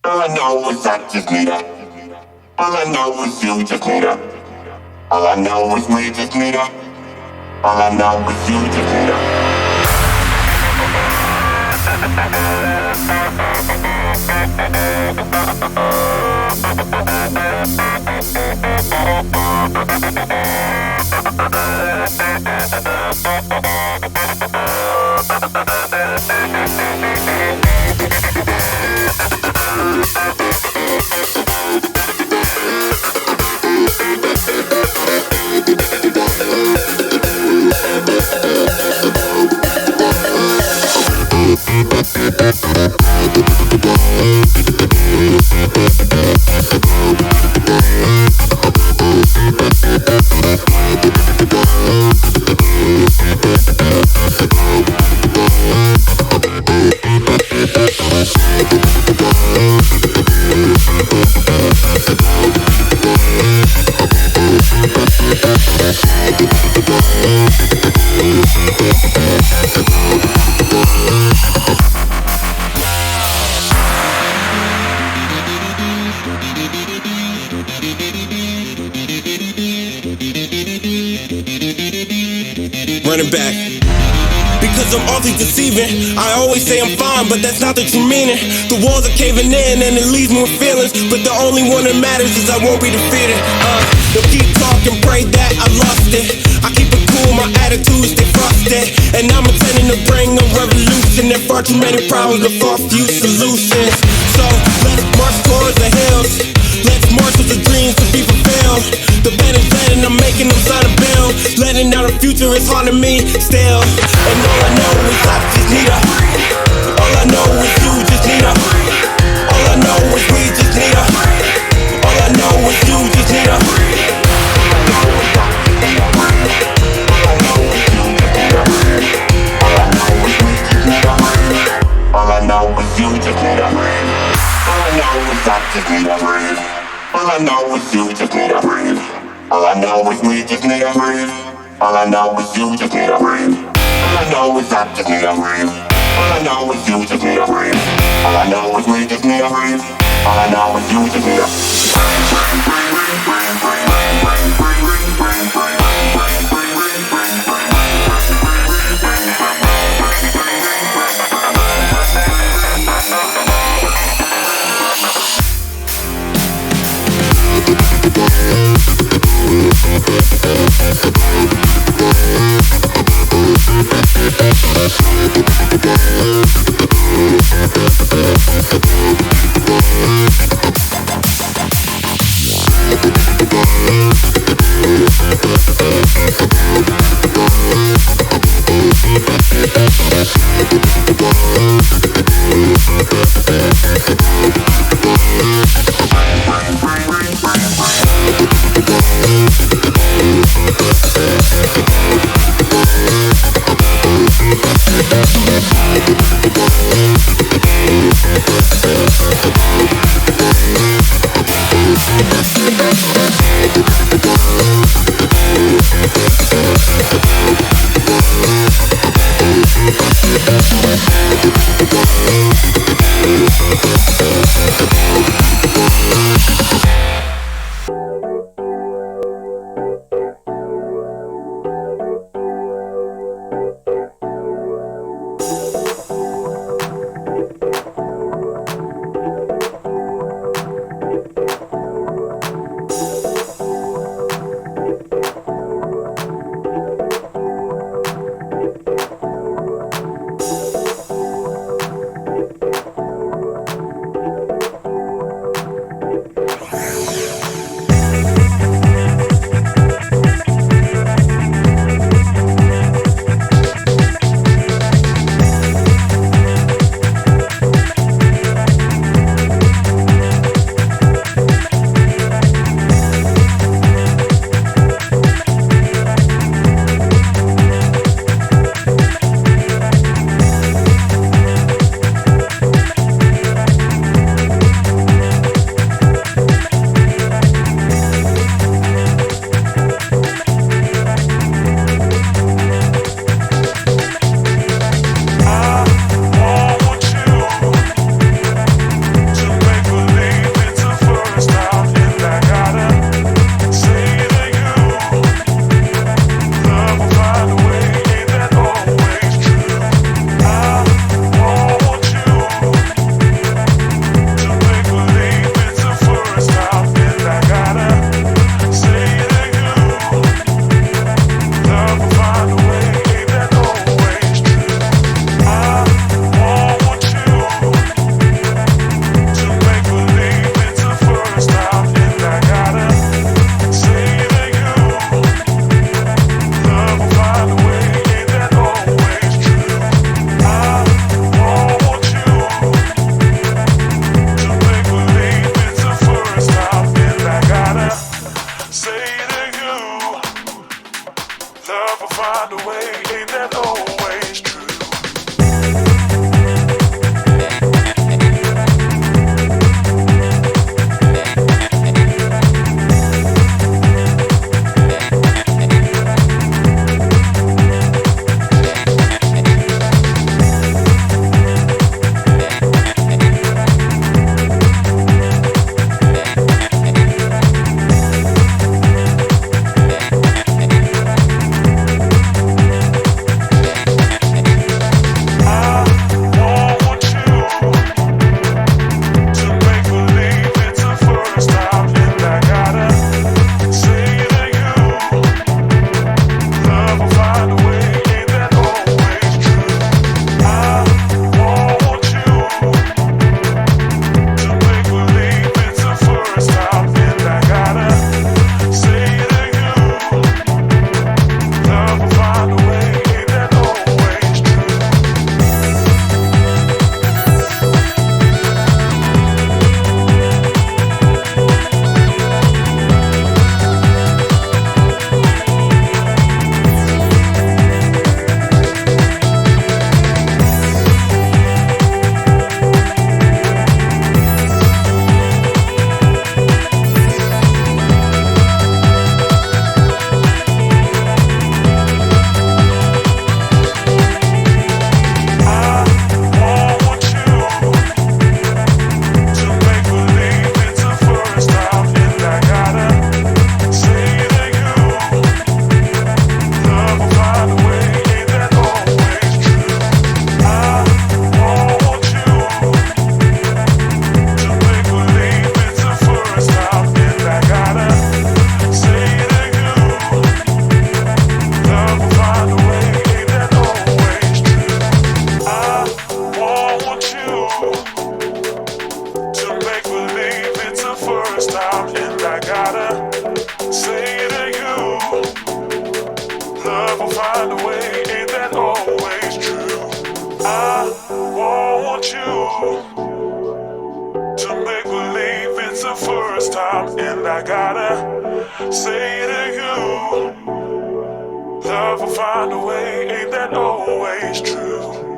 All I know is I just need her. All I know is you just need her. All I know is we just need her. All I know is you just need her. Running back. Because I'm awfully deceiving. I always say I'm fine, but that's not the true meaning. The walls are caving in and it leaves me with feelings, but the only one that matters is I won't be defeated. They'll keep talking, pray that I lost it. I keep it cool, my attitude stay frosted, and I'm intending to bring a revolution. There far too many problems, but far few solutions. So let's march towards the hills. Let's march with the dreams to be fulfilled. The band is letting, I'm making them sign a bill. Letting out the future is haunting me still. And all I know is I just need her. All I know is you just need her. All I know is we just need her. All I know is you just need her. All I know is you just need her. All I know is I just need her. All I know is you just need her. All I know is we just need her. All I know is you just need her. All I know is I just need her. All I know is you just need her. All I know is we just need her. All I know is you just need her. it's the first time, and I gotta say to you, love will find a way, ain't that always true?